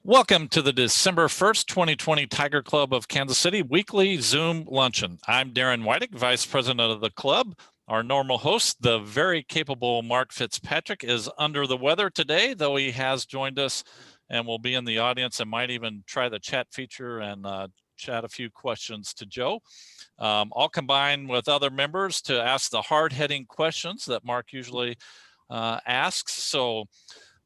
Welcome to the December 1st, 2020 Tiger Club of Kansas City weekly Zoom luncheon. I'm Darren Whitick, Vice President of the club. Our normal host, the very capable Mark Fitzpatrick, is under the weather today, though he has joined us and will be in the audience and might even try the chat feature and chat a few questions to Joe. I'll combine with other members to ask the hard-hitting questions that Mark usually asks. So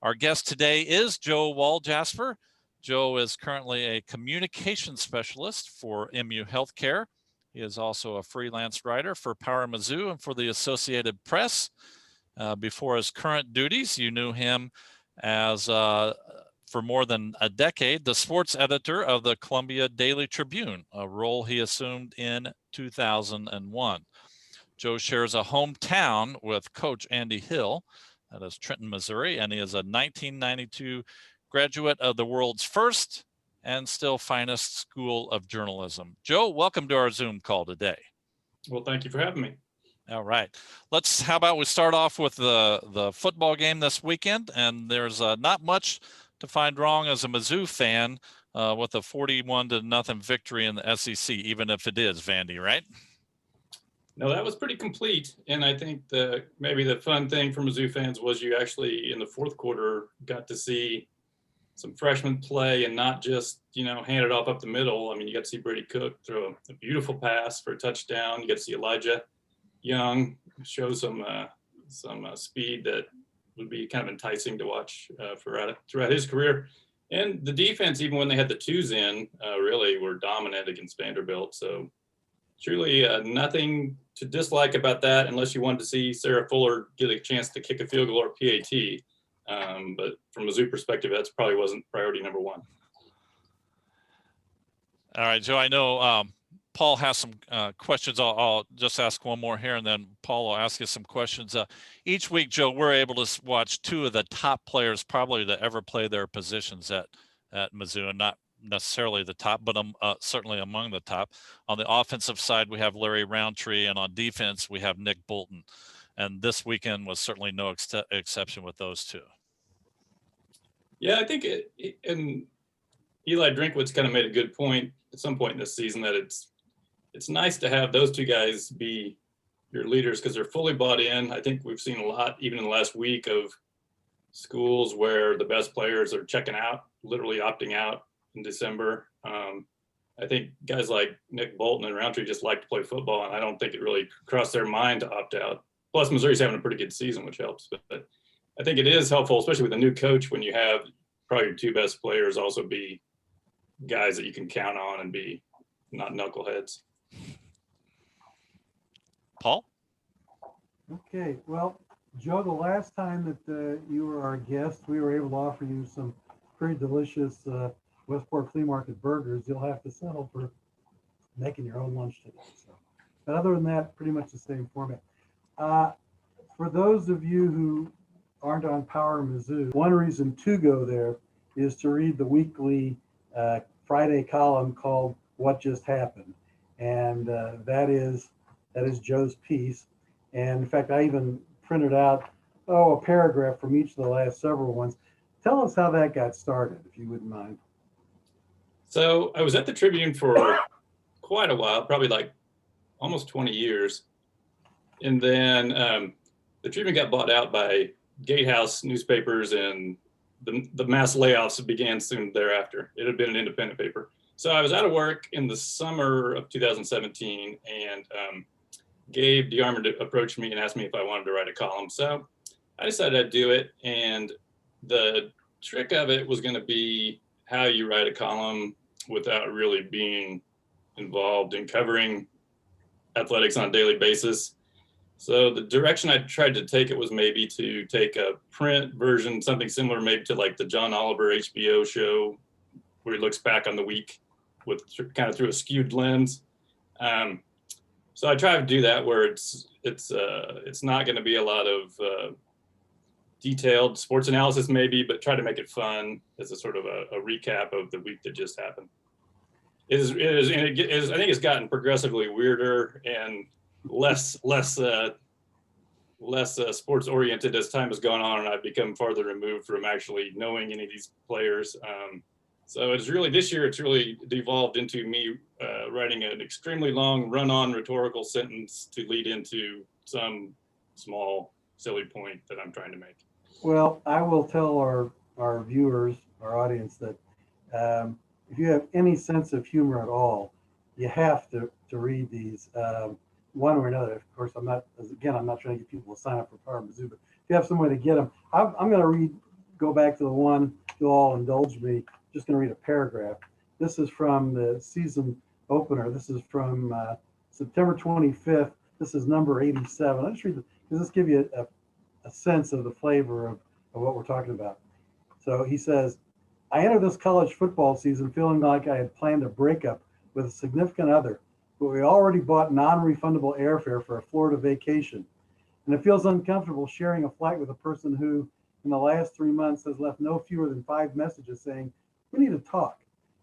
our guest today is Joe Walljasper. Joe is currently a communication specialist for MU Healthcare. He is also a freelance writer for PowerMizzou and for the Associated Press. Before his current duties, you knew him as, for more than a decade, the sports editor of the Columbia Daily Tribune, a role he assumed in 2001. Joe shares a hometown with Coach Andy Hill. That is Trenton, Missouri, and he is a 1992 graduate of the world's first and still finest school of journalism. Joe, welcome to our Zoom call today. Well, thank you for having me. All right. How about we start off with the football game this weekend, and there's not much to find wrong as a Mizzou fan with a 41-0 victory in the SEC, even if it is Vandy, right? No, that was pretty complete. And I think maybe the fun thing for Mizzou fans was you actually, in the fourth quarter, got to see some freshmen play and not just, hand it off up the middle. I mean, you got to see Brady Cook throw a beautiful pass for a touchdown. You got to see Elijah Young show some speed that would be kind of enticing to watch throughout his career. And the defense, even when they had the twos in, really were dominant against Vanderbilt. So truly nothing to dislike about that, unless you wanted to see Sarah Fuller get a chance to kick a field goal or PAT. But from a Mizzou perspective, that's probably wasn't priority number one. All right, Joe, I know Paul has some questions. I'll just ask one more here, and then Paul will ask you some questions. Each week, Joe, we're able to watch two of the top players probably to ever play their positions at Mizzou, and not necessarily the top, but certainly among the top. On the offensive side, we have Larry Roundtree, and on defense, we have Nick Bolton. And this weekend was certainly no exception with those two. Yeah, I think and Eli Drinkwitz kind of made a good point at some point in this season that it's nice to have those two guys be your leaders because they're fully bought in. I think we've seen a lot, even in the last week, of schools where the best players are checking out, literally opting out in December. I think guys like Nick Bolton and Roundtree just like to play football, and I don't think it really crossed their mind to opt out. Plus, Missouri's having a pretty good season, which helps. But I think it is helpful, especially with a new coach, when you have probably your two best players also be guys that you can count on and be not knuckleheads. Paul? Okay, well, Joe, the last time that you were our guest, we were able to offer you some pretty delicious Westport Flea Market burgers. You'll have to settle for making your own lunch today. So, but other than that, pretty much the same format. For those of you who aren't on PowerMizzou, one reason to go there is to read the weekly Friday column called "What Just Happened," and that is Joe's piece. And in fact, I even printed out a paragraph from each of the last several ones. Tell us how that got started, if you wouldn't mind. So I was at the Tribune for quite a while, probably like almost 20 years. And then the Tribune got bought out by Gatehouse newspapers, and the mass layoffs began soon thereafter. It had been an independent paper. So I was out of work in the summer of 2017, and Gabe DeArmond approached me and asked me if I wanted to write a column. So I decided I'd do it. And the trick of it was going to be how you write a column without really being involved in covering athletics on a daily basis. So the direction I tried to take it was maybe to take a print version, something similar maybe to like the John Oliver HBO show, where he looks back on the week with kind of through a skewed lens. So I try to do that where it's not going to be a lot of detailed sports analysis maybe, but try to make it fun as a sort of a recap of the week that just happened. I think it's gotten progressively weirder and less sports oriented as time has gone on, and I've become farther removed from actually knowing any of these players. So it's really, this year, it's really devolved into me writing an extremely long run-on rhetorical sentence to lead into some small, silly point that I'm trying to make. Well, I will tell our viewers, our audience, that if you have any sense of humor at all, you have to read these one way or another. Of course, I'm not trying to get people to sign up for PowerMizzou, but if you have some way to get them, I'm going to go back to the one, you'll all indulge me, just going to read a paragraph. This is from the season opener. This is from September 25th. This is number 87. I'll just read because this gives you a sense of the flavor of what we're talking about. So he says, I entered this college football season feeling like I had planned a breakup with a significant other, but we already bought non-refundable airfare for a Florida vacation. And it feels uncomfortable sharing a flight with a person who, in the last 3 months, has left no fewer than 5 messages saying, we need to talk,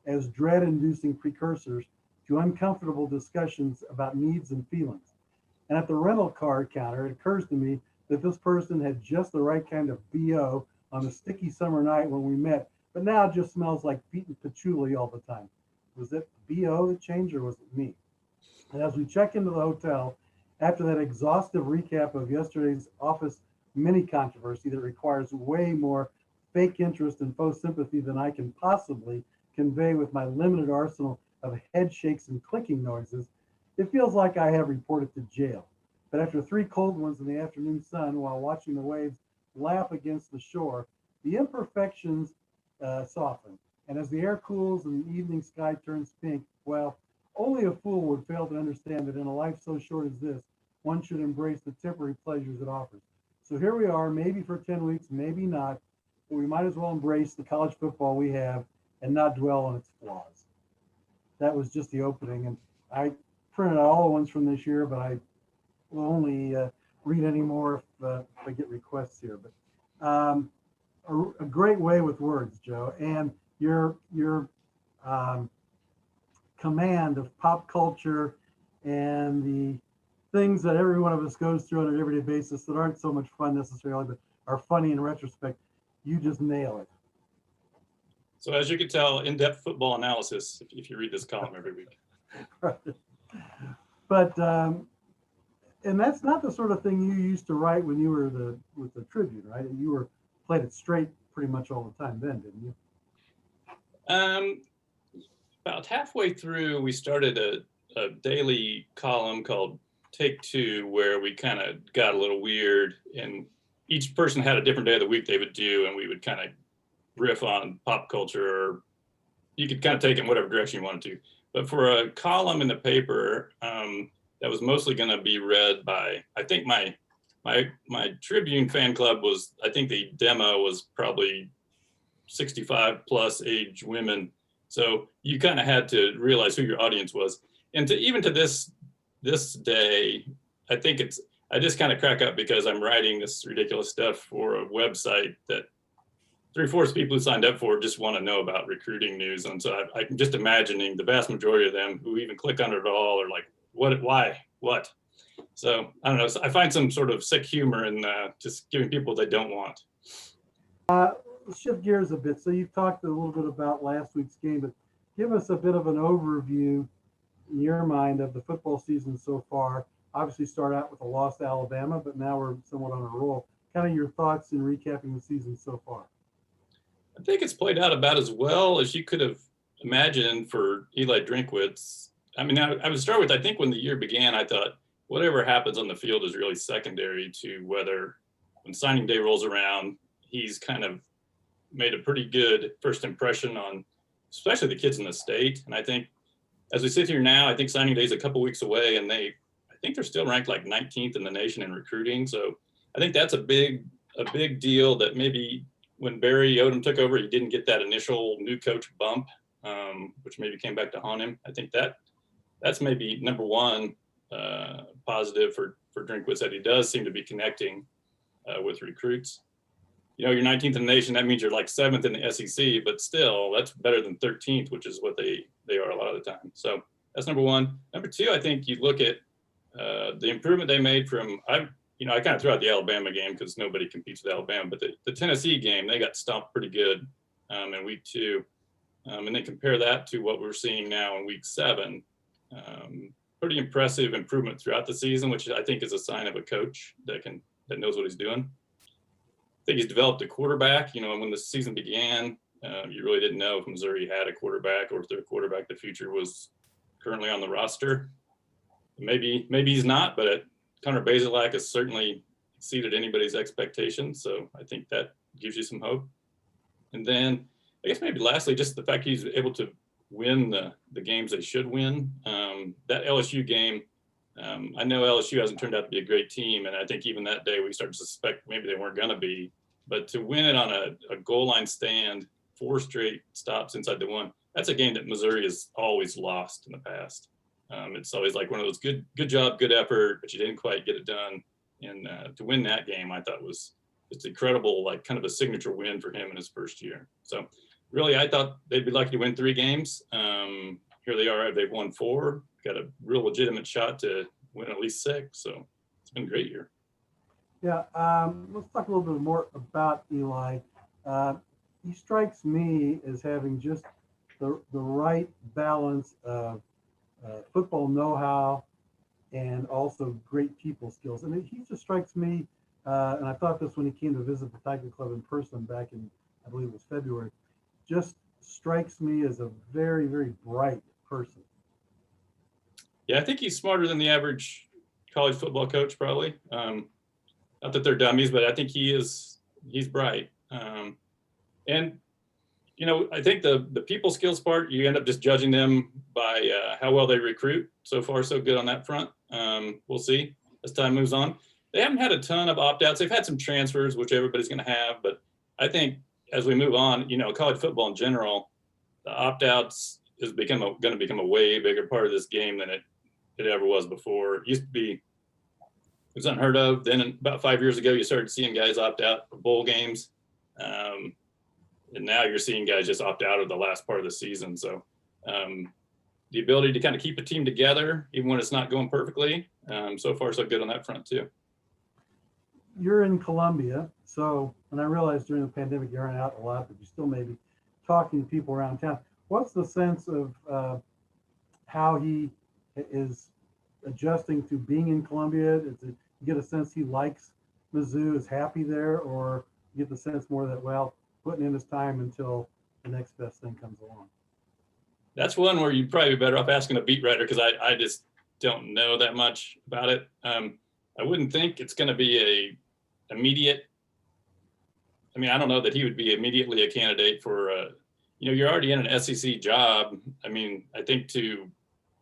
as dread-inducing precursors to uncomfortable discussions about needs and feelings. And at the rental car counter, it occurs to me that this person had just the right kind of BO on a sticky summer night when we met, but now it just smells like beaten patchouli all the time. Was it BO that changed, or was it me? And as we check into the hotel, after that exhaustive recap of yesterday's office mini controversy that requires way more fake interest and faux sympathy than I can possibly convey with my limited arsenal of head shakes and clicking noises, it feels like I have reported to jail. But after 3 cold ones in the afternoon sun while watching the waves lap against the shore, the imperfections soften. And as the air cools and the evening sky turns pink, well, only a fool would fail to understand that in a life so short as this, one should embrace the temporary pleasures it offers. So here we are, maybe for 10 weeks, maybe not, but we might as well embrace the college football we have and not dwell on its flaws. That was just the opening. And I printed out all the ones from this year, but I will only read any more if I get requests here. But a great way with words, Joe, and your command of pop culture and the things that every one of us goes through on an everyday basis that aren't so much fun necessarily, but are funny in retrospect. You just nail it. So as you can tell, in-depth football analysis if you read this column every week. Right. But and that's not the sort of thing you used to write when you were with the Tribune, right? You played it straight pretty much all the time then, didn't you? About halfway through, we started a daily column called Take Two, where we kind of got a little weird, and each person had a different day of the week they would do, and we would kind of riff on pop culture, or you could kind of take it in whatever direction you wanted to. But for a column in the paper that was mostly going to be read by, I think my Tribune fan club was, I think the demo was probably 65 plus age women. So you kind of had to realize who your audience was. And even to this day, I think I just kind of crack up because I'm writing this ridiculous stuff for a website that 3/4 of people who signed up for it just want to know about recruiting news. And so I'm just imagining the vast majority of them who even click on it at all are like, what, why, what? So I don't know. So I find some sort of sick humor in just giving people what they don't want. Let's shift gears a bit. So you've talked a little bit about last week's game, but give us a bit of an overview in your mind of the football season so far. Obviously start out with a loss to Alabama, but now we're somewhat on a roll. Kind of your thoughts in recapping the season so far. I think it's played out about as well as you could have imagined for Eli Drinkwitz. I mean, I would start with, I think when the year began, I thought whatever happens on the field is really secondary to whether when signing day rolls around, he's kind of made a pretty good first impression on especially the kids in the state. And I think as we sit here now, I think signing day is a couple weeks away, and I think they're still ranked like 19th in the nation in recruiting. So I think that's a big deal that maybe when Barry Odom took over, he didn't get that initial new coach bump, which maybe came back to haunt him. I think that's maybe number one positive for Drinkwitz, that he does seem to be connecting with recruits. You know, you're 19th in the nation. That means you're like 7th in the SEC, but still, that's better than 13th, which is what they are a lot of the time. So that's number one. Number two, I think you look at the improvement they made from I kind of threw out the Alabama game because nobody competes with Alabama, but the Tennessee game, they got stomped pretty good in week 2. And then compare that to what we're seeing now in week 7. Pretty impressive improvement throughout the season, which I think is a sign of a coach that knows what he's doing. I think he's developed a quarterback. When the season began, you really didn't know if Missouri had a quarterback or if their quarterback the future was currently on the roster. Maybe he's not, but Connor Bazelak has certainly exceeded anybody's expectations. So I think that gives you some hope. And then I guess maybe lastly, just the fact he's able to win the games they should win. That LSU game, I know LSU hasn't turned out to be a great team, and I think even that day we started to suspect maybe they weren't going to be. But to win it on a goal line stand, 4 straight stops inside the 1, that's a game that Missouri has always lost in the past. It's always like one of those good job, good effort, but you didn't quite get it done. And to win that game, I thought was just incredible, like kind of a signature win for him in his first year. So really, I thought they'd be lucky to win 3 games. Here they are, they've won 4, got a real legitimate shot to win at least 6. So it's been a great year. Yeah, let's talk a little bit more about Eli. He strikes me as having just the right balance of football know-how and also great people skills. And he just strikes me, and I thought this when he came to visit the Tiger Club in person back in, I believe it was February, just strikes me as a very, very bright person. Yeah, I think he's smarter than the average college football coach, probably. Not that they're dummies, but I think he's bright. And I think the people skills part, you end up just judging them by how well they recruit. So far, so good on that front. We'll see as time moves on. They haven't had a ton of opt-outs. They've had some transfers, which everybody's going to have. But I think as we move on, college football in general, the opt-outs is going to become a way bigger part of this game than it ever was before. It used to be, it was unheard of. Then about 5 years ago, you started seeing guys opt out for bowl games. And now you're seeing guys just opt out of the last part of the season. So the ability to kind of keep a team together, even when it's not going perfectly, so far so good on that front too. You're in Columbia, and I realize during the pandemic you aren't out a lot, but you still may be talking to people around town. What's the sense of how he is adjusting to being in Columbia? You get a sense he likes Mizzou, is happy there, or you get the sense more that, well, putting in his time until the next best thing comes along? That's one where you'd probably be better off asking a beat writer, because I just don't know that much about it. I wouldn't think it's going to be a immediate. I mean, I don't know that he would be immediately a candidate for. You're already in an SEC job. I mean, I think to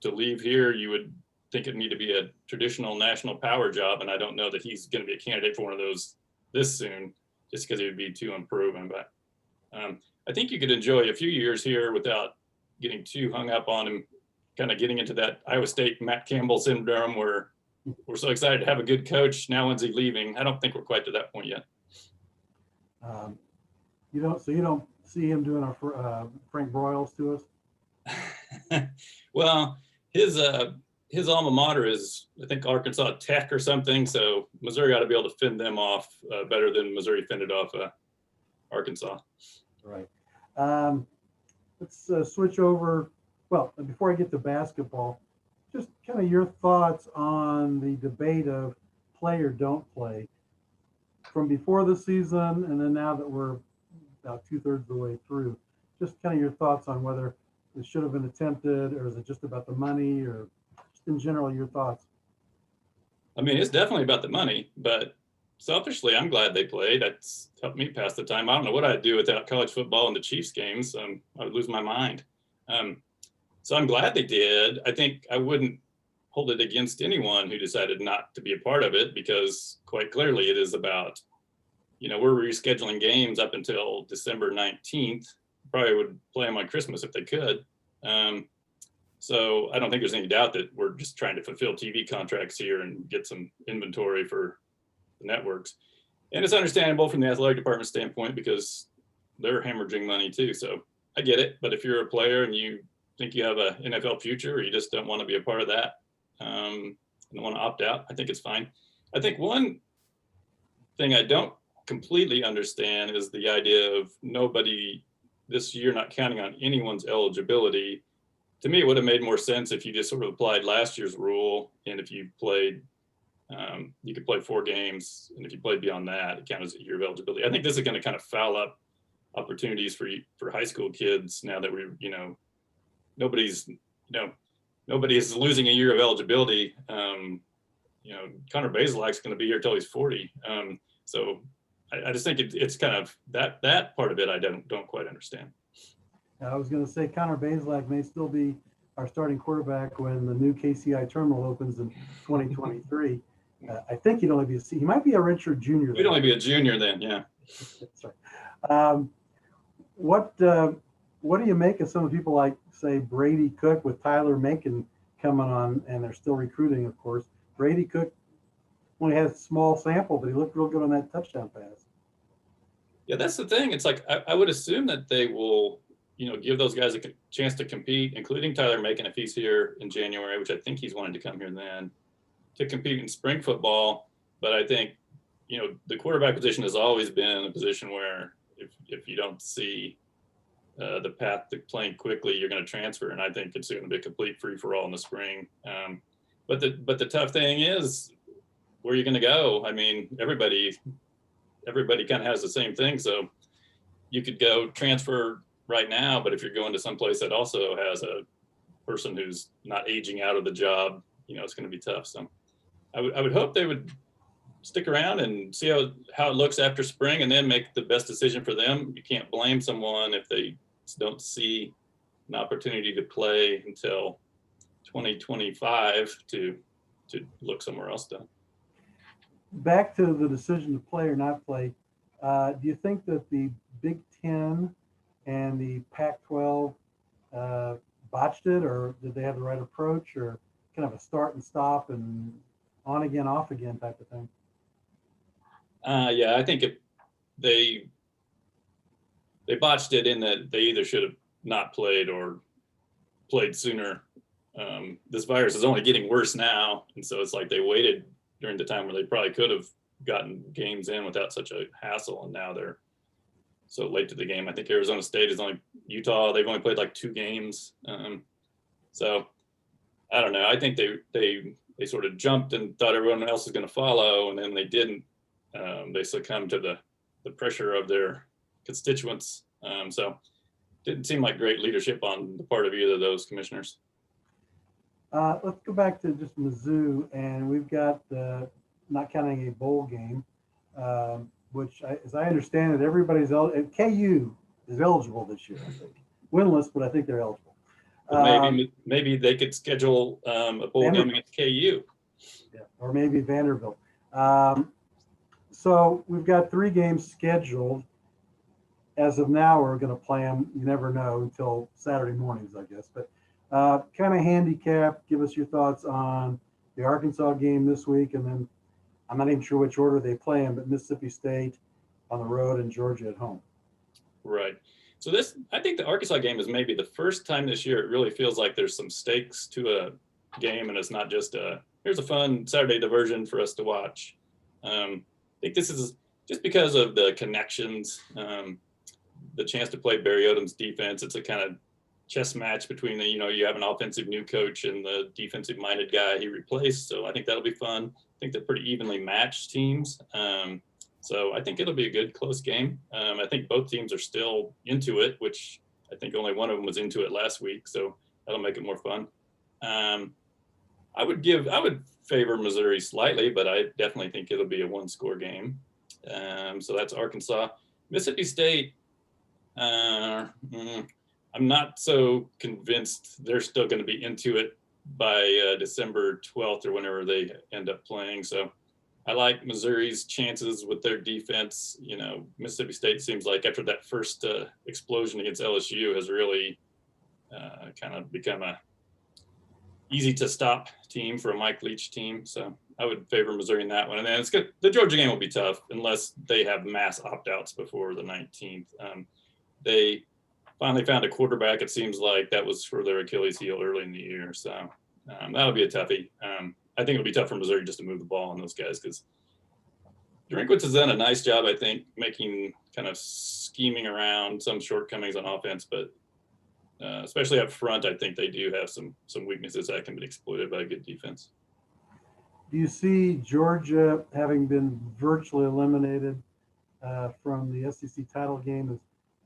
leave here, you would think it'd need to be a traditional national power job, and I don't know that he's going to be a candidate for one of those this soon, just because it would be too unproven. But I think you could enjoy a few years here without getting too hung up on him, kind of getting into that Iowa State Matt Campbell syndrome where we're so excited to have a good coach. Now when's he leaving? I don't think we're quite to that point yet. You don't see him doing our Frank Broyles to us? Well, his alma mater is, I think, Arkansas Tech or something. So Missouri ought to be able to fend them off better than Missouri fended off Arkansas. Right. Let's switch over. Well, before I get to basketball, just kind of your thoughts on the debate of play or don't play from before the season, and then now that we're about 2/3 of the way through. Just kind of your thoughts on whether it should have been attempted, or is it just about the money, or just in general, your thoughts? I mean, it's definitely about the money, but selfishly, I'm glad they played. That's helped me pass the time. I don't know what I'd do without college football and the Chiefs games. I would lose my mind. So I'm glad they did. I think I wouldn't hold it against anyone who decided not to be a part of it, because quite clearly it is about, we're rescheduling games up until December 19th. Probably would play them on Christmas if they could. So I don't think there's any doubt that we're just trying to fulfill TV contracts here and get some inventory for the networks. And it's understandable from the athletic department standpoint, because they're hemorrhaging money too. So I get it. But if you're a player and you think you have an NFL future, or you just don't want to be a part of that, and want to opt out, I think it's fine. I think one thing I don't completely understand is the idea of nobody this year not counting on anyone's eligibility, to me, it would have made more sense if you just sort of applied last year's rule. And if you played, you could play 4 games. And if you played beyond that, it counts as a year of eligibility. I think this is going to kind of foul up opportunities for high school kids now that we're, nobody is losing a year of eligibility. Connor Bazelak's going to be here till he's 40. So I just think it's kind of that part of it I don't quite understand. I was going to say Connor Bazelak may still be our starting quarterback when the new KCI terminal opens in 2023. I think he might be a redshirt junior. He'd only be a junior then, yeah. That's right. What do you make of some of the people like, say, Brady Cook with Tyler Macon coming on, and they're still recruiting, of course. Brady Cook only has a small sample, but he looked real good on that touchdown pass. Yeah, that's the thing. It's like I would assume that they will, give those guys a chance to compete, including Tyler Macon if he's here in January, which I think he's wanting to come here then, to compete in spring football. But I think, the quarterback position has always been a position where if you don't see the path to playing quickly, you're going to transfer. And I think it's going to be a complete free-for-all in the spring. But the tough thing is, where are you going to go? I mean, everybody kind of has the same thing. So you could go transfer right now, but if you're going to someplace that also has a person who's not aging out of the job, it's going to be tough. So I would hope they would stick around and see how it looks after spring and then make the best decision for them. You can't blame someone if they don't see an opportunity to play until 2025 to look somewhere else done. Back to the decision to play or not play, do you think that the Big Ten and the Pac-12 botched it, or did they have the right approach, or kind of a start and stop and on again, off again type of thing? Yeah, I think they botched it in that they either should have not played or played sooner. This virus is only getting worse now, and so it's like they waited during the time where they probably could have gotten games in without such a hassle, and now they're so late to the game. I think Arizona State is Utah. They've only played like 2 games. So I don't know. I think they sort of jumped and thought everyone else was going to follow, and then they didn't. They succumbed to the pressure of their constituents. So didn't seem like great leadership on the part of either of those commissioners. Let's go back to just Mizzou, and we've got, not counting a bowl game, which, as I understand it, everybody's KU is eligible this year, I think. Winless, but I think they're eligible. Maybe they could schedule a bowl game against KU. Yeah, or maybe Vanderbilt. So we've got 3 games scheduled. As of now, we're going to play them. You never know until Saturday mornings, I guess. But kind of handicap, give us your thoughts on the Arkansas game this week, and then I'm not even sure which order they play in, but Mississippi State on the road and Georgia at home. Right. So I think the Arkansas game is maybe the first time this year it really feels like there's some stakes to a game, and it's not just here's a fun Saturday diversion for us to watch. I think this is just because of the connections, the chance to play Barry Odom's defense. It's a kind of chess match between you have an offensive new coach and the defensive minded guy he replaced. So I think that'll be fun. I think they're pretty evenly matched teams. So I think it'll be a good close game. I think both teams are still into it, which I think only one of them was into it last week. So that'll make it more fun. I would favor Missouri slightly, but I definitely think it'll be a 1-score game. So that's Arkansas. Mississippi State, I'm not so convinced they're still going to be into it by December 12th or whenever they end up playing. So I like Missouri's chances with their defense. Mississippi State seems like after that first explosion against LSU has really kind of become a easy to stop team for a Mike Leach team. So I would favor Missouri in that one. And then it's good. The Georgia game will be tough unless they have mass opt-outs before the 19th. They finally found a quarterback. It seems like that was for their Achilles heel early in the year. So that'll be a toughie. I think it'll be tough for Missouri just to move the ball on those guys because Drinkwitz has done a nice job, I think, making kind of scheming around some shortcomings on offense, but especially up front, I think they do have some weaknesses that can be exploited by a good defense. Do you see Georgia, having been virtually eliminated from the SEC title game, as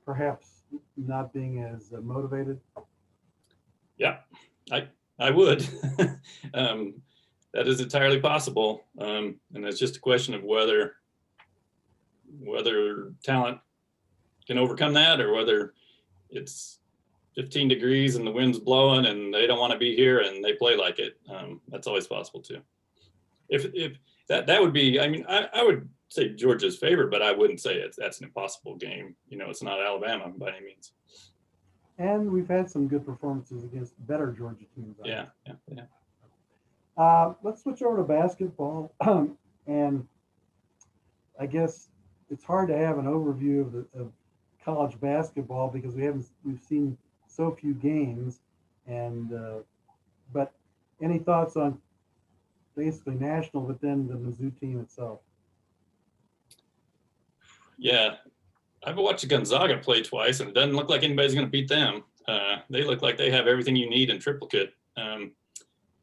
perhaps not being as motivated? Yeah, I would. That is entirely possible, and it's just a question of whether talent can overcome that, or whether it's 15 degrees and the wind's blowing and they don't want to be here and they play like it. That's always possible too. If that would be, I mean, I would say Georgia's favored, but I wouldn't say that's an impossible game. You know, it's not Alabama by any means. And we've had some good performances against better Georgia teams. Yeah. Let's switch over to basketball. And I guess it's hard to have an overview of college basketball because we've seen so few games. And but any thoughts on basically national, but then the Mizzou team itself? Yeah, I've watched Gonzaga play twice, and it doesn't look like anybody's going to beat them. They look like they have everything you need in triplicate.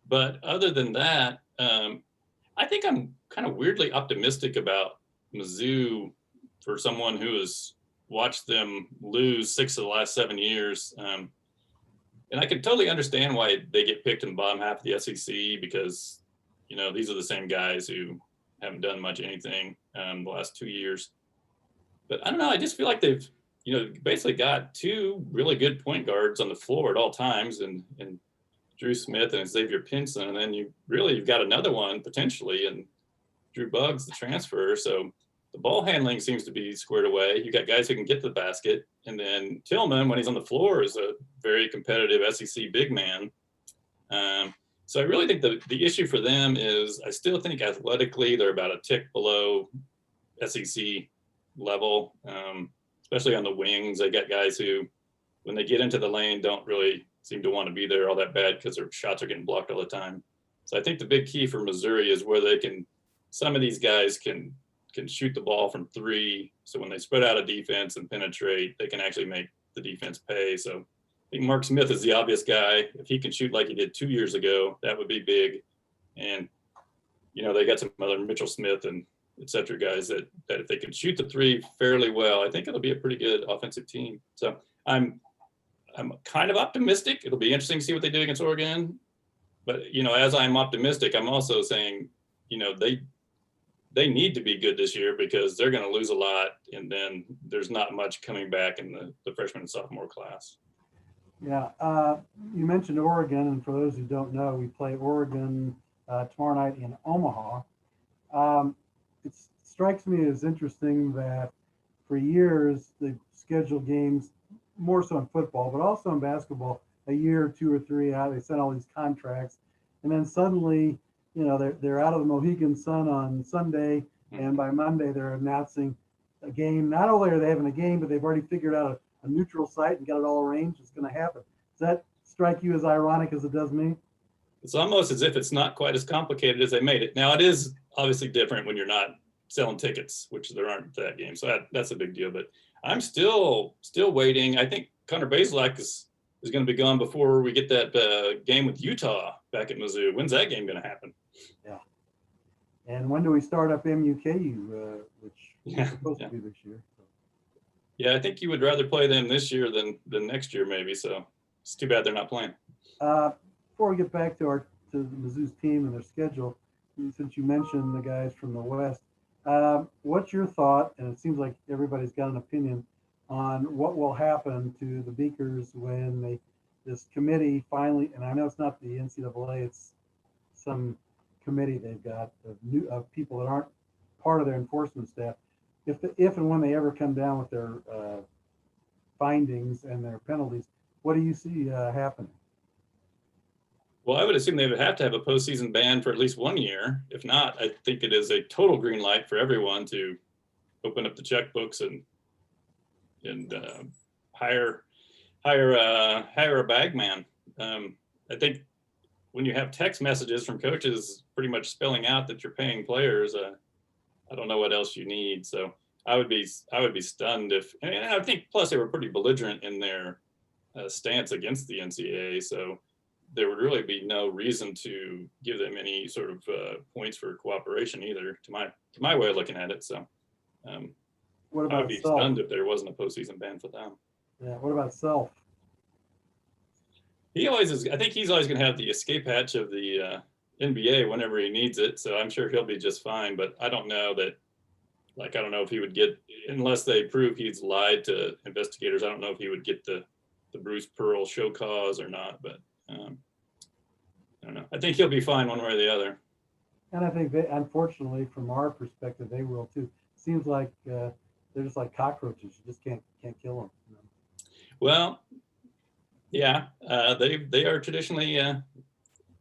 But other than that, I think I'm kind of weirdly optimistic about Mizzou for someone who has watched them lose 6 of the last 7 years. And I can totally understand why they get picked in the bottom half of the SEC because, you know, these are the same guys who haven't done much anything the last 2 years. But I don't know. I just feel like they've, you know, basically got 2 really good point guards on the floor at all times, and Drew Smith and Xavier Pinson, and then you've got another one potentially, and Drew Buggs, the transfer. So the ball handling seems to be squared away. You got guys who can get to the basket, and then Tillman, when he's on the floor, is a very competitive SEC big man. So I really think the issue for them is I still think athletically they're about a tick below SEC level, especially on the wings. They got guys who, when they get into the lane, don't really seem to want to be there all that bad because their shots are getting blocked all the time. So I think the big key for Missouri is where some of these guys can shoot the ball from 3. So when they spread out a defense and penetrate, they can actually make the defense pay. So I think Mark Smith is the obvious guy. If he can shoot like he did 2 years ago, that would be big. And, you know, they got some other Mitchell Smith and et cetera guys that if they can shoot the 3 fairly well, I think it'll be a pretty good offensive team. So I'm kind of optimistic. It'll be interesting to see what they do against Oregon. But, you know, as I'm optimistic, I'm also saying, you know, they need to be good this year because they're going to lose a lot. And then there's not much coming back in the freshman and sophomore class. Yeah. You mentioned Oregon. And for those who don't know, we play Oregon tomorrow night in Omaha. It strikes me as interesting that for years they've scheduled games more so in football, but also in basketball, a year or 2 or 3 out. They sent all these contracts, and then suddenly, you know, they're out of the Mohegan Sun on Sunday, and by Monday they're announcing a game. Not only are they having a game, but they've already figured out a neutral site and got it all arranged. It's going to happen. Does that strike you as ironic as it does me? It's almost as if it's not quite as complicated as they made it. Now, it is obviously different when you're not selling tickets, which there aren't to that game. So that's a big deal. But I'm still waiting. I think Connor Bazelak is going to be gone before we get that game with Utah back at Mizzou. When's that game going to happen? Yeah. And when do we start up MUKU, which is supposed to be this year? So. Yeah, I think you would rather play them this year than next year, maybe. So it's too bad they're not playing. Before we get back to Mizzou's team and their schedule, since you mentioned the guys from the West, what's your thought, and it seems like everybody's got an opinion, on what will happen to the Beakers when this committee finally, and I know it's not the NCAA, it's some committee they've got of people that aren't part of their enforcement staff. If and when they ever come down with their findings and their penalties, what do you see happening? Well, I would assume they would have to have a postseason ban for at least 1 year. If not, I think it is a total green light for everyone to open up the checkbooks and hire a bag man. I think when you have text messages from coaches pretty much spelling out that you're paying players, I don't know what else you need. So I would be stunned if, and I think plus they were pretty belligerent in their stance against the NCAA. So there would really be no reason to give them any sort of points for cooperation either, to my way of looking at it. So What I would about be Self? stunned if there wasn't a postseason ban for them. Yeah. What about Self? He always is. I think he's always going to have the escape hatch of the NBA whenever he needs it. So I'm sure he'll be just fine. But I don't know that. Like, I don't know if he would get, unless they prove he's lied to investigators. I don't know if he would get the Bruce Pearl show cause or not. But I don't know. I think he'll be fine one way or the other. And I think they, unfortunately, from our perspective, they will too. Seems like they're just like cockroaches. You just can't kill them. You know? Well, yeah, they are traditionally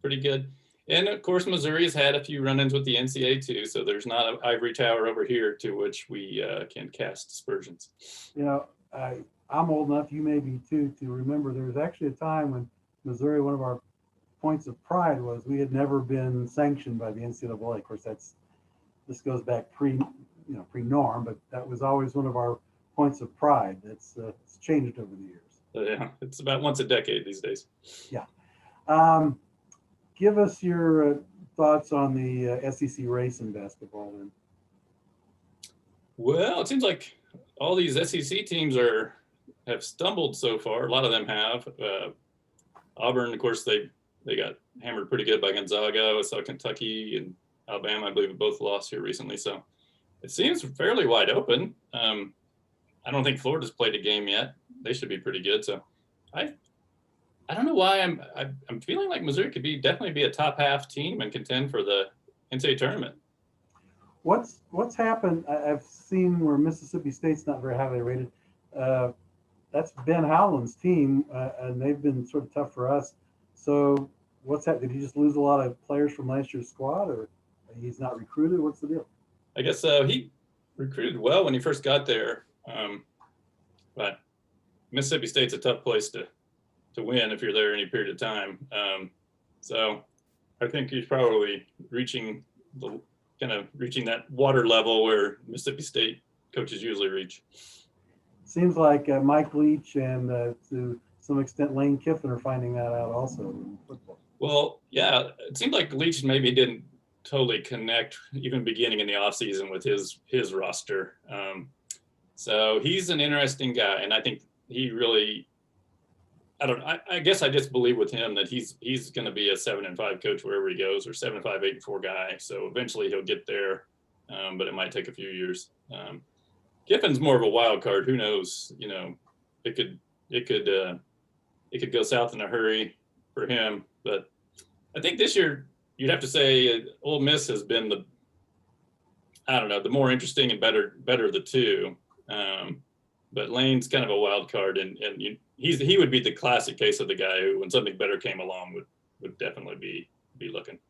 pretty good. And of course, Missouri's had a few run-ins with the NCAA too. So there's not an ivory tower over here to which we can cast aspersions. You know, I'm old enough, you may be too, to remember there was actually a time when Missouri, one of our points of pride was we had never been sanctioned by the NCAA. Of course, this goes back pre-norm, but that was always one of our points of pride. It's changed over the years. Yeah, it's about once a decade these days. Yeah. Give us your thoughts on the SEC race in basketball then. Well, it seems like all these SEC teams have stumbled so far. A lot of them have. Auburn, of course, they got hammered pretty good by Gonzaga. I saw Kentucky and Alabama, I believe, both lost here recently. So it seems fairly wide open. I don't think Florida's played a game yet. They should be pretty good. So I don't know why I'm feeling like Missouri could definitely be a top half team and contend for the NCAA tournament. What's happened? I've seen where Mississippi State's not very highly rated. That's Ben Howland's team, and they've been sort of tough for us. So what's that? Did he just lose a lot of players from last year's squad, or he's not recruited? What's the deal? I guess he recruited well when he first got there, but Mississippi State's a tough place to win if you're there any period of time. So I think he's probably reaching that water level where Mississippi State coaches usually reach. Seems like Mike Leach and to some extent Lane Kiffin are finding that out also in football. Well, yeah, it seemed like Leach maybe didn't totally connect even beginning in the offseason with his roster. So he's an interesting guy, and I think he really, I guess I just believe with him that he's going to be a 7-5 coach wherever he goes, or 7-5, 8-4 guy. So eventually he'll get there, but it might take a few years. Kiffin's more of a wild card. Who knows? You know, it could go south in a hurry for him. But I think this year you'd have to say Ole Miss has been the more interesting and better of the two. But Lane's kind of a wild card, and he would be the classic case of the guy who, when something better came along, would definitely be looking.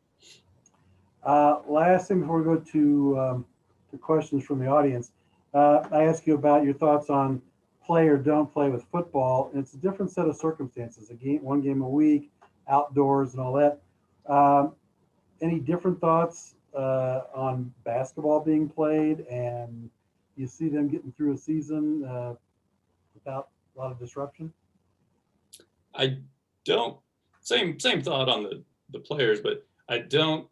Last thing before we go to questions from the audience, I ask you about your thoughts on play or don't play with football. And it's a different set of circumstances. One game a week, outdoors, and all that. Any different thoughts on basketball being played, and you see them getting through a season without a lot of disruption? I don't. Same thought on the players, but I don't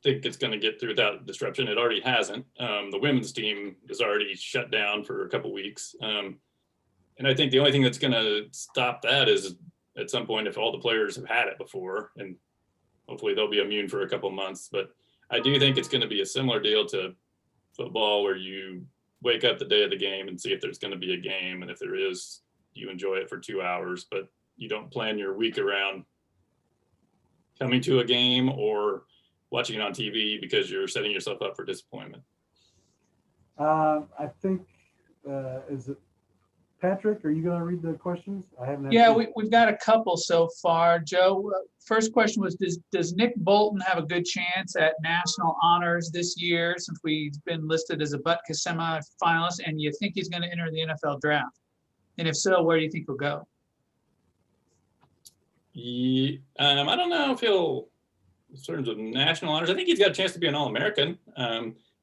think it's going to get through without disruption. It already hasn't. The women's team is already shut down for a couple weeks. And I think the only thing that's going to stop that is at some point if all the players have had it before, and hopefully they'll be immune for a couple months. But I do think it's going to be a similar deal to football, where you wake up the day of the game and see if there's going to be a game, and if there is, you enjoy it for 2 hours, but you don't plan your week around coming to a game or watching it on TV because you're setting yourself up for disappointment. I think is it Patrick? Are you going to read the questions? I haven't. Yeah, we've got a couple so far. Joe, first question was, does Nick Bolton have a good chance at national honors this year, since we've been listed as a Butkus semi-finalist, and you think he's going to enter the NFL draft? And if so, where do you think he'll go? I don't know if he'll, in terms of national honors, I think he's got a chance to be an All-American.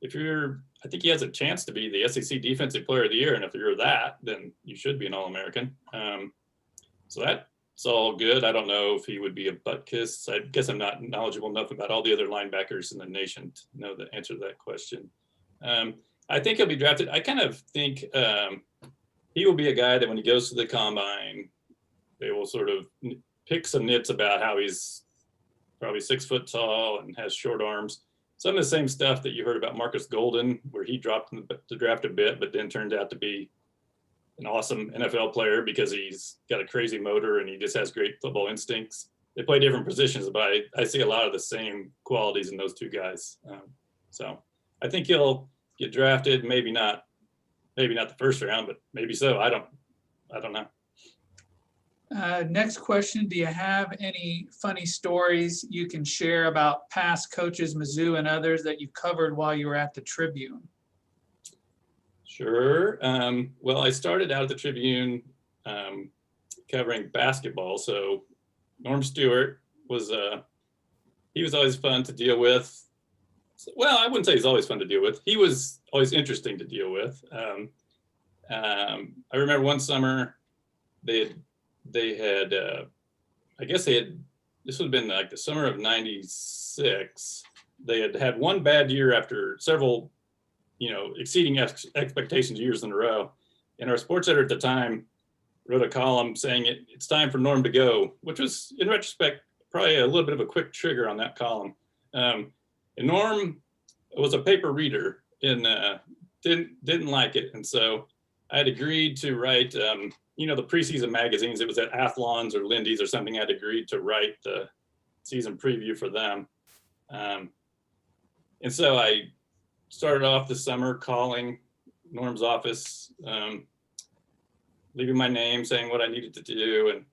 I think he has a chance to be the SEC Defensive Player of the Year, and if you're that, then you should be an All-American. So that's all good. I don't know if he would be a butt kiss. I guess I'm not knowledgeable enough about all the other linebackers in the nation to know the answer to that question. I think he'll be drafted. I kind of think he will be a guy that when he goes to the combine, they will sort of pick some nits about how he's probably 6 foot tall and has short arms. Some of the same stuff that you heard about Marcus Golden, where he dropped in the draft a bit, but then turned out to be an awesome NFL player because he's got a crazy motor and he just has great football instincts. They play different positions, but I see a lot of the same qualities in those two guys. So I think he'll get drafted. Maybe not the first round, but maybe so. I don't know. Next question, do you have any funny stories you can share about past coaches, Mizzou and others that you covered while you were at the Tribune? Sure. Well, I started out at the Tribune covering basketball. So Norm Stewart was, he was always fun to deal with. Well, I wouldn't say he's always fun to deal with. He was always interesting to deal with. I remember one summer they had I guess this would have been like the summer of '96. They had one bad year after several, exceeding expectations years in a row. And our sports editor at the time wrote a column saying it's time for Norm to go, which was, in retrospect, probably a little bit of a quick trigger on that column. And Norm was a paper reader and didn't like it. And so I had agreed to write, the preseason magazines. It was at Athlon's or Lindy's or something. I'd agreed to write the season preview for them. And so I started off the summer calling Norm's office, leaving my name, saying what I needed to do. And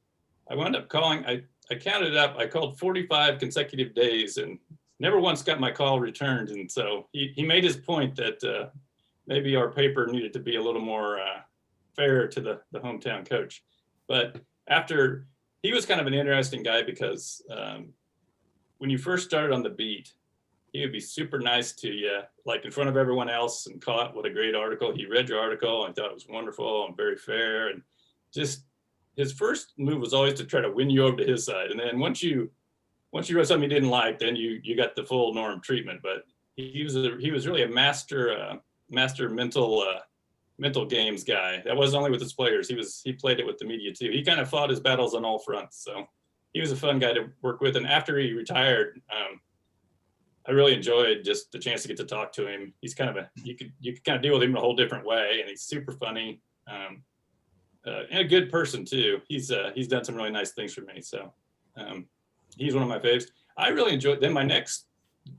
I wound up calling, I counted it up. I called 45 consecutive days and never once got my call returned. And so he made his point that maybe our paper needed to be a little more fair to the hometown coach. But he was kind of an interesting guy because when you first started on the beat, he would be super nice to you, like in front of everyone else, and caught what a great article. He read your article and thought it was wonderful and very fair. And just his first move was always to try to win you over to his side. And then once you wrote something you didn't like, then you got the full Norm treatment. But he was really a master mental games guy. That wasn't only with his players. He played it with the media too. He kind of fought his battles on all fronts. So he was a fun guy to work with. And after he retired, I really enjoyed just the chance to get to talk to him. He's kind of you could kind of deal with him in a whole different way, and he's super funny and a good person too. He's done some really nice things for me. So he's one of my faves. I really enjoyed. Then my next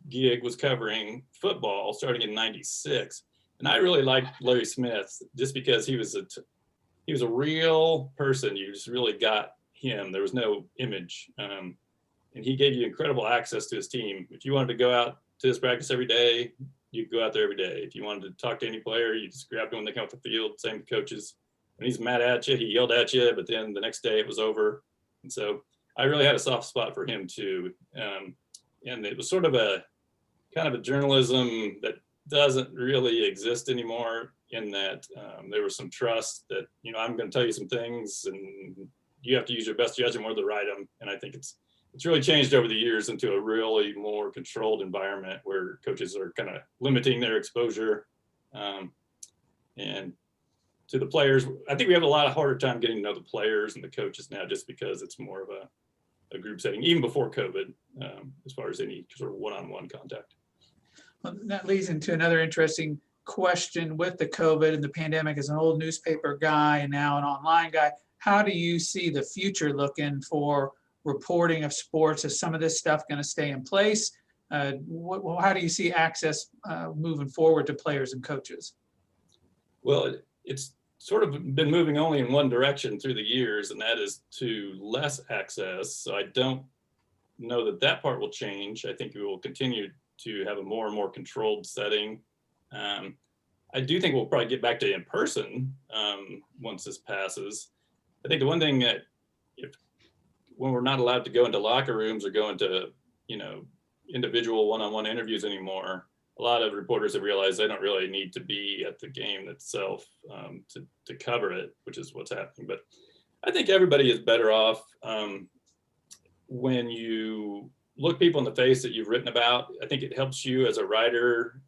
gig was covering football starting in '96. And I really liked Larry Smith just because he was a real person. You just really got him. There was no image. And he gave you incredible access to his team. If you wanted to go out to his practice every day, you could go out there every day. If you wanted to talk to any player, you just grabbed him when they come off the field. Same with coaches. When he's mad at you, he yelled at you, but then the next day it was over. And so I really had a soft spot for him too. And it was sort of a kind of a journalism that doesn't really exist anymore, in that there was some trust that, I'm going to tell you some things and you have to use your best judgment whether to write them. And I think it's really changed over the years into a really more controlled environment where coaches are kind of limiting their exposure. And to the players, I think we have a lot of harder time getting to know the players and the coaches now, just because it's more of a group setting, even before COVID, as far as any sort of one-on-one contact. Well, that leads into another interesting question with the COVID and the pandemic. As an old newspaper guy and now an online guy, how do you see the future looking for reporting of sports? Is some of this stuff going to stay in place? How do you see access moving forward to players and coaches? Well, it's sort of been moving only in one direction through the years, and that is to less access. So I don't know that part will change. I think we will continue to have a more and more controlled setting. I do think we'll probably get back to in person once this passes. I think the one thing that when we're not allowed to go into locker rooms or go into, individual one-on-one interviews anymore, a lot of reporters have realized they don't really need to be at the game itself to cover it, which is what's happening. But I think everybody is better off when you look people in the face that you've written about. I think it helps you as a writer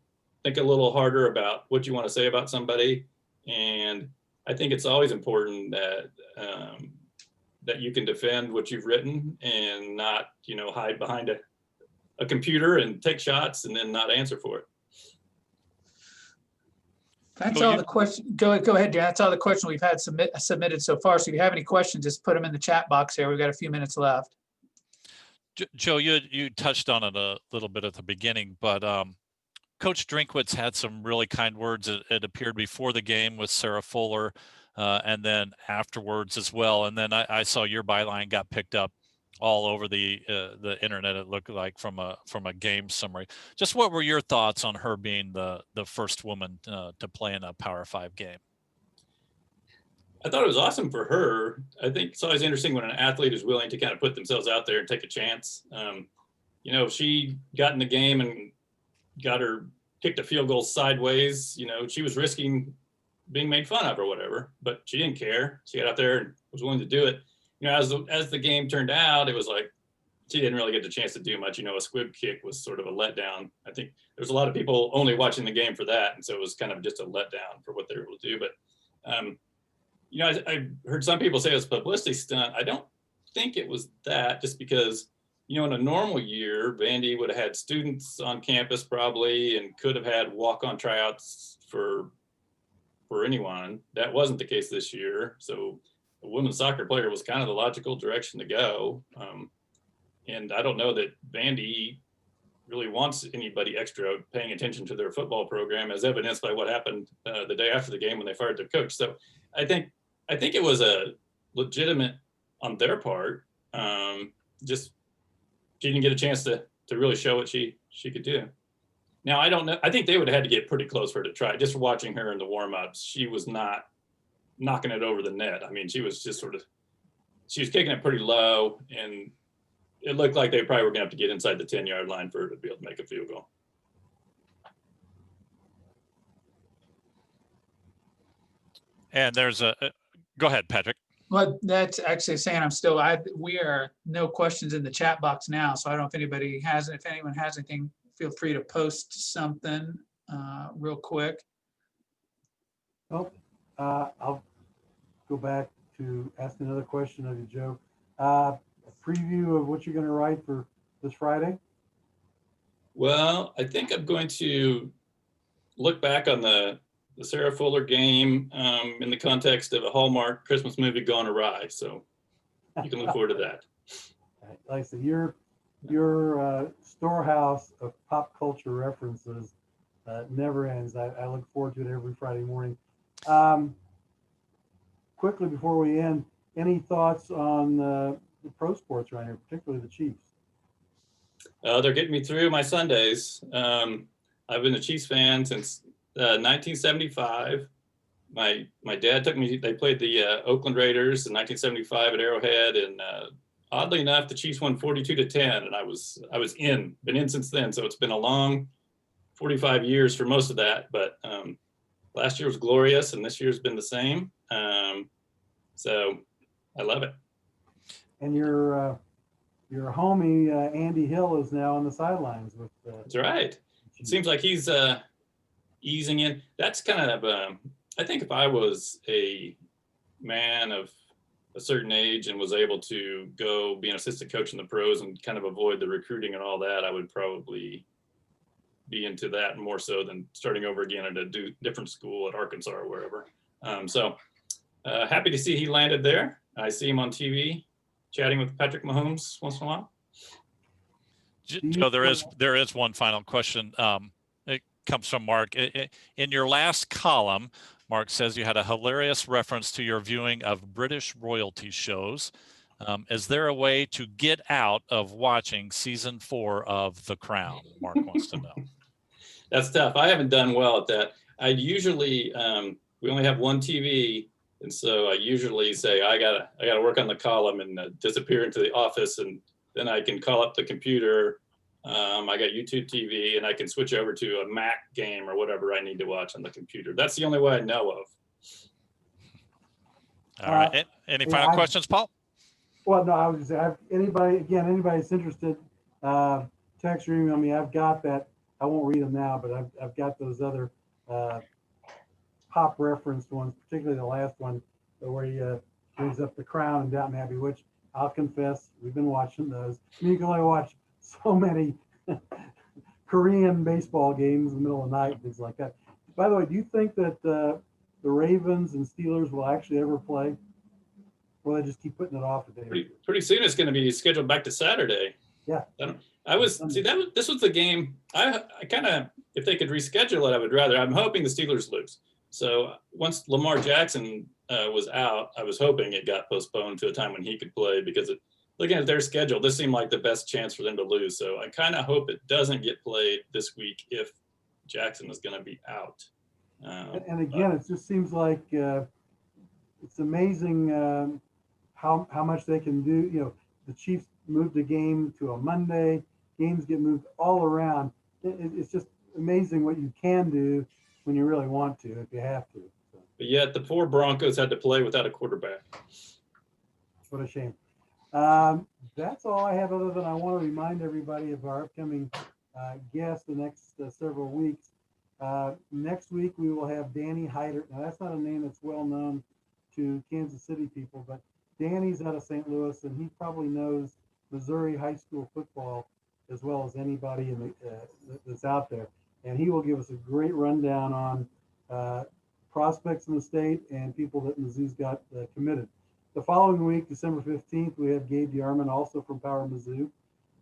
think a little harder about what you want to say about somebody. And I think it's always important that that you can defend what you've written and not, hide behind a computer and take shots and then not answer for it. That's all the questions. Go ahead, Dan. That's all the questions we've had submitted so far. So if you have any questions, just put them in the chat box here. We've got a few minutes left. Joe, you touched on it a little bit at the beginning, but Coach Drinkwitz had some really kind words. It appeared before the game with Sarah Fuller, and then afterwards as well. And then I saw your byline got picked up all over the internet. It looked like from a game summary. Just what were your thoughts on her being the first woman to play in a Power 5 game? I thought it was awesome for her. I think it's always interesting when an athlete is willing to kind of put themselves out there and take a chance. She got in the game and kicked a field goal sideways. She was risking being made fun of or whatever, but she didn't care. She got out there and was willing to do it. As the game turned out, it was like she didn't really get the chance to do much. A squib kick was sort of a letdown. I think there was a lot of people only watching the game for that, and so it was kind of just a letdown for what they were able to do. But I heard some people say it was a publicity stunt. I don't think it was that, just because in a normal year, Vandy would have had students on campus probably and could have had walk-on tryouts for anyone. That wasn't the case this year. So a women's soccer player was kind of the logical direction to go. And I don't know that Vandy really wants anybody extra paying attention to their football program, as evidenced by what happened the day after the game when they fired their coach. So I think it was a legitimate on their part. Just she didn't get a chance to really show what she could do. Now, I don't know. I think they would have had to get pretty close for her to try. Just watching her in the warm-ups, she was not knocking it over the net. I mean, she was just she was kicking it pretty low, and it looked like they probably were going to have to get inside the 10-yard line for her to be able to make a field goal. And there's go ahead, Patrick. Well, that's actually saying we are no questions in the chat box now. So I don't know if anyone has anything, feel free to post something real quick. Well, I'll go back to ask another question of you, Joe. A preview of what you're going to write for this Friday? Well, I think I'm going to look back on the Sarah Fuller game in the context of a Hallmark Christmas movie gone awry. So you can look forward to that. Like I said, your storehouse of pop culture references never ends. I look forward to it every Friday morning. Quickly before we end, any thoughts on the pro sports right here, particularly the Chiefs? They're getting me through my Sundays. I've been a Chiefs fan since 1975. My dad took me. They played the Oakland Raiders in 1975 at Arrowhead, and oddly enough, the Chiefs won 42-10, and I was been in since then. So it's been a long 45 years for most of that. But last year was glorious, and this year's been the same. So I love it. And your homie Andy Hill is now on the sidelines with. That's right. It seems like he's easing in. That's kind of I think if I was a man of a certain age and was able to go be an assistant coach in the pros and kind of avoid the recruiting and all that, I would probably be into that more so than starting over again at a different school at Arkansas or wherever. So happy to see he landed there. I see him on TV chatting with Patrick Mahomes once in a while. Joe, there is one final question. It comes from Mark. In your last column, Mark says you had a hilarious reference to your viewing of British royalty shows. Is there a way to get out of watching season 4 of The Crown? Mark wants to know. That's tough. I haven't done well at that. I usually, we only have one TV. And so I usually say, I gotta work on the column and disappear into the office, and then I can call up the computer I got YouTube TV, and I can switch over to a Mac game or whatever I need to watch on the computer. That's the only way I know of. All right. Any final questions, Paul? Well, no, I was just saying, anybody that's interested, text or email me. I've got that. I won't read them now, but I've got those other pop referenced ones, particularly the last one where he brings up The Crown and Downton Abbey, which I'll confess, we've been watching those. I mean, you can only watch so many Korean baseball games in the middle of the night and things like that. By the way, do you think that the Ravens and Steelers will actually ever play? Or they just keep putting it off a day? Pretty soon it's going to be scheduled back to Saturday. Yeah. This was the game. I kind of, if they could reschedule it, I would rather. I'm hoping the Steelers lose. So once Lamar Jackson was out, I was hoping it got postponed to a time when he could play, because looking at their schedule, this seemed like the best chance for them to lose. So I kind of hope it doesn't get played this week if Jackson is going to be out. And again, it just seems like it's amazing how much they can do. You know, the Chiefs moved the game to a Monday. Games get moved all around. It's just amazing what you can do when you really want to, if you have to. So. But yet the poor Broncos had to play without a quarterback. What a shame. That's all I have, other than I want to remind everybody of our upcoming guests the next several weeks. Next week, we will have Danny Hyder. Now, that's not a name that's well known to Kansas City people, but Danny's out of St. Louis, and he probably knows Missouri high school football as well as anybody that's out there. And he will give us a great rundown on prospects in the state and people that Mizzou's got committed. The following week, December 15th, we have Gabe DeArmond, also from PowerMizzou.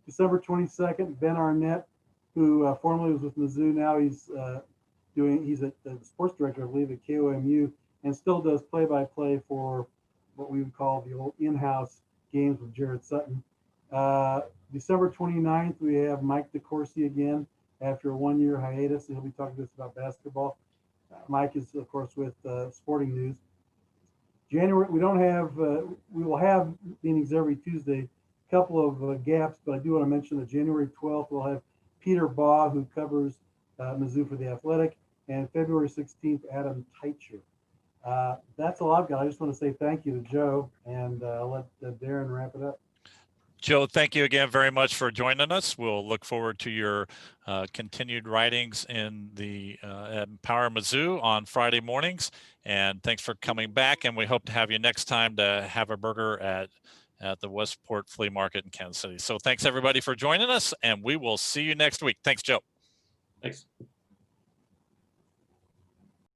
December 22nd, Ben Arnett, who formerly was with Mizzou. Now he's the sports director, I believe, at KOMU, and still does play-by-play for what we would call the old in-house games with Jared Sutton. December 29th, we have Mike DeCourcy again after a one-year hiatus. He'll be talking to us about basketball. Mike is, of course, with Sporting News. January, we will have meetings every Tuesday, a couple of gaps, but I do want to mention that January 12th, we'll have Peter Baugh, who covers Mizzou for The Athletic, and February 16th, Adam Teitcher. That's all I've got. I just want to say thank you to Joe, and I'll let Darren wrap it up. Joe, thank you again very much for joining us. We'll look forward to your continued writings in the PowerMizzou on Friday mornings. And thanks for coming back. And we hope to have you next time to have a burger at the Westport Flea Market in Kansas City. So thanks everybody for joining us, and we will see you next week. Thanks, Joe. Thanks.